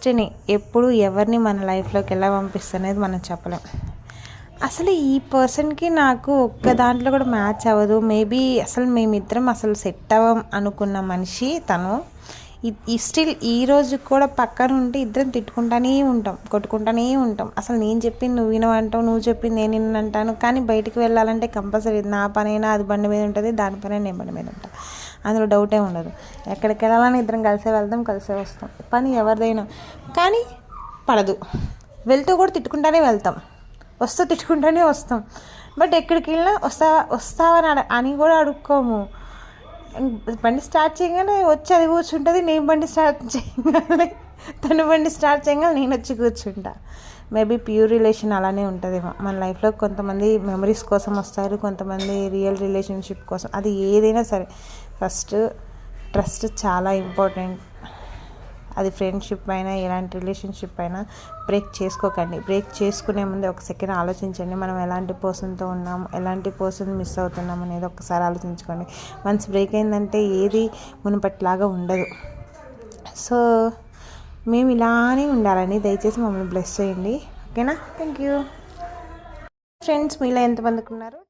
Destiny ఎప్పుడు ఎవరిని మన లైఫ్లోకి ఎలా పంపిస్తుంది మనం చెప్పలేం. అసలు ఈ పర్సన్కి నాకు ఒక్క దాంట్లో కూడా మ్యాచ్ అవ్వదు. మేబీ అసలు మేమిద్దరం అసలు సెట్ అవ్వం అనుకున్న మనిషి తను. ఈ స్టిల్ ఈ రోజు కూడా పక్కన ఉంటే ఇద్దరం తిట్టుకుంటానే ఉంటాం, కొట్టుకుంటానే ఉంటాం. అసలు నేను చెప్పింది నువ్వు వినవంటావు, నువ్వు చెప్పింది నేను వినంటాను. కానీ బయటికి వెళ్ళాలంటే కంపల్సరీ నా పనైనా అది బండి మీద ఉంటుంది, దాని పనైనా నేను బండి మీద ఉంటాను. అందులో డౌటే ఉండదు. ఎక్కడికి వెళ్ళాలని ఇద్దరం కలిసే వెళ్దాం, కలిసే వస్తాం. పని ఎవరిదైనా కానీ పడదు. వెళ్తూ కూడా తిట్టుకుంటానే వెళ్తాం, వస్తూ తిట్టుకుంటూనే వస్తాం. బట్ ఎక్కడికి వెళ్ళినా వస్తావని అని కూడా అడుక్కోము. బండి స్టార్ట్ చేయగానే వచ్చి అది కూర్చుంటుంది, నేను బండి స్టార్ట్ చేయగానే తను బండి స్టార్ట్ చేయగానే నేను వచ్చి కూర్చుంటా. మేబీ ప్యూర్ రిలేషన్ అలానే ఉంటుంది మన లైఫ్లో. కొంతమంది మెమరీస్ కోసం వస్తారు, కొంతమంది రియల్ రిలేషన్షిప్ కోసం. అది ఏదైనా సరే ఫస్ట్ ట్రస్ట్ చాలా ఇంపార్టెంట్. అది ఫ్రెండ్షిప్ అయినా ఎలాంటి రిలేషన్షిప్ అయినా బ్రేక్ చేసుకోకండి. బ్రేక్ చేసుకునే ముందు ఒక సెకండ్ ఆలోచించండి, మనం ఎలాంటి పర్సన్తో ఉన్నాం, ఎలాంటి పర్సన్ మిస్ అవుతున్నాం అనేది ఒకసారి ఆలోచించుకోండి. వన్స్ బ్రేక్ అయిందంటే ఏది మునుపట్లాగా ఉండదు. సో మేము ఇలానే ఉండాలని దయచేసి మమ్మల్ని బ్లెస్ చేయండి. ఓకేనా? Thank you. ఫ్రెండ్స్ మీలో ఎంతమందికి ఉన్నారు?